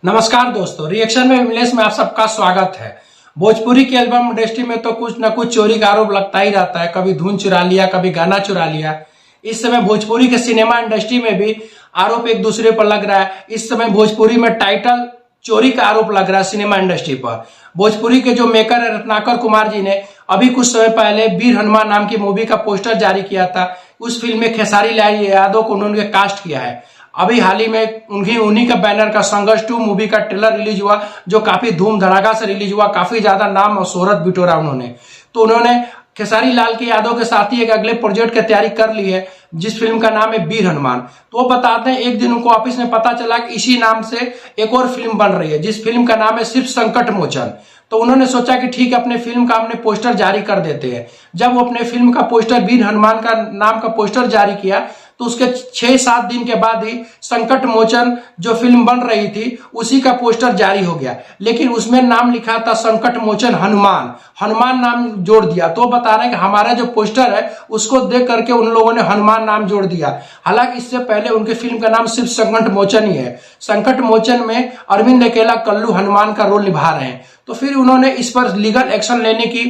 नमस्कार दोस्तों, रिएक्शन में विमलेश में आप सबका स्वागत है। भोजपुरी की एल्बम इंडस्ट्री में तो कुछ न कुछ चोरी का आरोप लगता ही रहता है। कभी धुन चुरा लिया, कभी गाना चुरा लिया। इस समय भोजपुरी के सिनेमा इंडस्ट्री में भी आरोप एक दूसरे पर लग रहा है। इस समय भोजपुरी में टाइटल चोरी का आरोप लग रहा है सिनेमा इंडस्ट्री पर। भोजपुरी के जो मेकर है रत्नाकर कुमार जी ने अभी कुछ समय पहले वीर हनुमान नाम की मूवी का पोस्टर जारी किया था। उस फिल्म में खेसारी लाल यादव को उन्होंने कास्ट किया है। अभी हाल ही में उन्हीं का बैनर का संघर्ष 2 मूवी का ट्रेलर रिलीज हुआ, जो काफी धूम धड़ाका से रिलीज हुआ। काफी ज्यादा नाम और शोहरत बिटोरा उन्होंने खेसारी लाल के यादव के साथ ही एक अगले प्रोजेक्ट की तैयारी कर ली है, जिस फिल्म का नाम है वीर हनुमान। तो वो बताते हैं एक दिन उनको ऑफिस में पता चला कि इसी नाम से एक और फिल्म बन रही है, जिस फिल्म का नाम है सिर्फ संकट मोचन। तो उन्होंने सोचा कि ठीक है, अपने फिल्म का हमने पोस्टर जारी कर देते हैं। जब वो अपने फिल्म का पोस्टर वीर हनुमान का नाम का पोस्टर जारी किया तो उसके 6-7 दिन के बाद ही संकट मोचन जो फिल्म बन रही थी उसी का पोस्टर जारी हो गया। लेकिन उसमें नाम लिखा था संकट मोचन हनुमान नाम जोड़ दिया। तो बता रहे हैं कि हमारा जो पोस्टर है उसको देख करके उन लोगों ने हनुमान नाम जोड़ दिया। हालांकि इससे पहले उनके फिल्म का नाम सिर्फ संकट मोचन ही है। संकट मोचन में अरविंद अकेला कल्लू हनुमान का रोल निभा रहे हैं। तो फिर उन्होंने इस पर लीगल एक्शन लेने की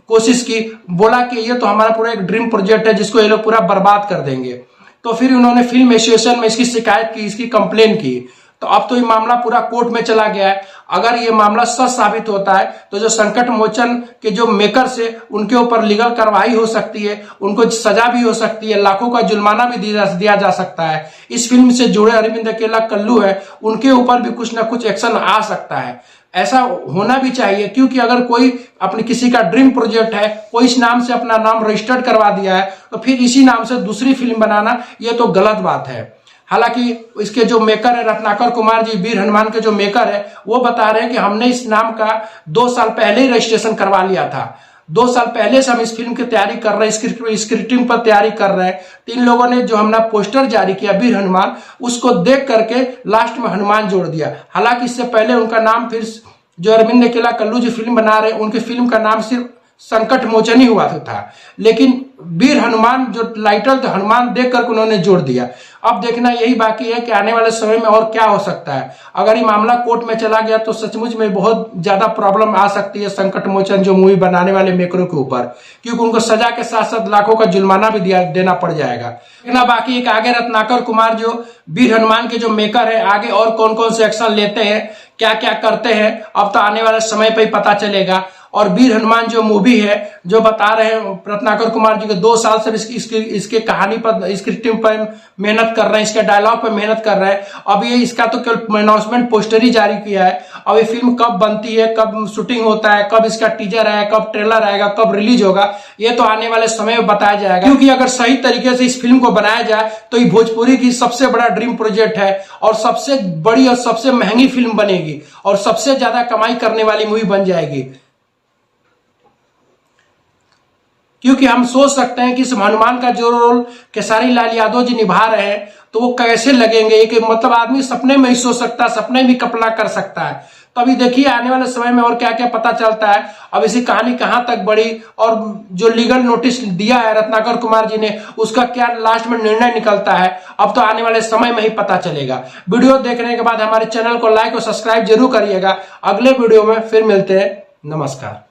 कोशिश की। बोला कि ये तो हमारा पूरा एक ड्रीम प्रोजेक्ट है, जिसको ये लोग पूरा बर्बाद कर देंगे। तो फिर उन्होंने फिल्म एसोसिएशन में इसकी शिकायत की, इसकी कंप्लेन की। तो अब तो ये मामला पूरा कोर्ट में चला गया है। अगर ये मामला सच साबित होता है तो जो संकट मोचन के जो मेकर्स है उनके ऊपर लीगल कार्रवाई हो सकती है, उनको सजा भी हो सकती है, लाखों का जुर्माना भी दिया जा सकता है। इस फिल्म से जुड़े अरविंद अकेला कल्लू है, उनके ऊपर भी कुछ ना कुछ एक्शन आ सकता है। ऐसा होना भी चाहिए, क्योंकि अगर कोई अपने किसी का ड्रीम प्रोजेक्ट है, कोई इस नाम से अपना नाम रजिस्टर्ड करवा दिया है, तो फिर इसी नाम से दूसरी फिल्म बनाना ये तो गलत बात है। हालांकि इसके जो मेकर है रत्नाकर कुमार जी, वीर हनुमान के जो मेकर है, वो बता रहे हैं कि हमने इस नाम का 2 साल पहले ही रजिस्ट्रेशन करवा लिया था। 2 साल पहले से हम इस फिल्म की तैयारी कर रहे हैं, स्क्रिप्टिंग पर तैयारी कर रहे हैं। 3 लोगों ने जो हमने पोस्टर जारी किया वीर हनुमान, उसको देख करके लास्ट में हनुमान जोड़ दिया। हालांकि इससे पहले उनका नाम फिर जो अरविंद अकेला कल्लू जो फिल्म बना रहे हैं, उनकी फिल्म का नाम सिर्फ संकट मोचन ही हुआ था। लेकिन वीर हनुमान जो टाइटल तो हनुमान देख करके उन्होंने जोड़ दिया। अब देखना यही बाकी है कि आने वाले समय में और क्या हो सकता है। अगर ये मामला कोर्ट में चला गया तो सचमुच में बहुत ज्यादा प्रॉब्लम आ सकती है संकट मोचन जो मूवी बनाने वाले मेकरों के ऊपर, क्योंकि उनको सजा के साथ साथ लाखों का जुर्माना भी देना पड़ जाएगा। देखना बाकी एक आगे रत्नाकर कुमार जो वीर हनुमान के जो मेकर है, आगे और कौन कौन से एक्शन लेते हैं, क्या क्या करते हैं, अब तो आने वाले समय पर ही पता चलेगा। और वीर हनुमान जो मूवी है, जो बता रहे हैं रत्नाकर कुमार जी के 2 साल से इसके कहानी पर, स्क्रिप्टिंग पर मेहनत कर रहे हैं, इसके डायलॉग पर मेहनत कर रहे हैं। अब ये इसका तो केवल अनाउंसमेंट पोस्टर ही जारी किया है। अब ये फिल्म कब बनती है, कब शूटिंग होता है, कब इसका टीजर आएगा, कब ट्रेलर आएगा, कब रिलीज होगा, ये तो आने वाले समय में बताया जाएगा। क्योंकि अगर सही तरीके से इस फिल्म को बनाया जाए तो ये भोजपुरी की सबसे बड़ा ड्रीम प्रोजेक्ट है, और सबसे बड़ी और सबसे महंगी फिल्म बनेगी, और सबसे ज्यादा कमाई करने वाली मूवी बन जाएगी। क्योंकि हम सोच सकते हैं कि इस हनुमान का जो रोल खेसारी लाल यादव जी निभा रहे हैं तो वो कैसे लगेंगे। एक मतलब आदमी सपने में ही सोच सकता है, सपने में कल्पना कर सकता है। तो अभी देखिए आने वाले समय में और क्या क्या पता चलता है। अब इसी कहानी कहां तक बढ़ी, और जो लीगल नोटिस दिया है रत्नाकर कुमार जी ने, उसका क्या लास्ट में निर्णय निकलता है, अब तो आने वाले समय में ही पता चलेगा। वीडियो देखने के बाद हमारे चैनल को लाइक और सब्सक्राइब जरूर करिएगा। अगले वीडियो में फिर मिलते हैं। नमस्कार।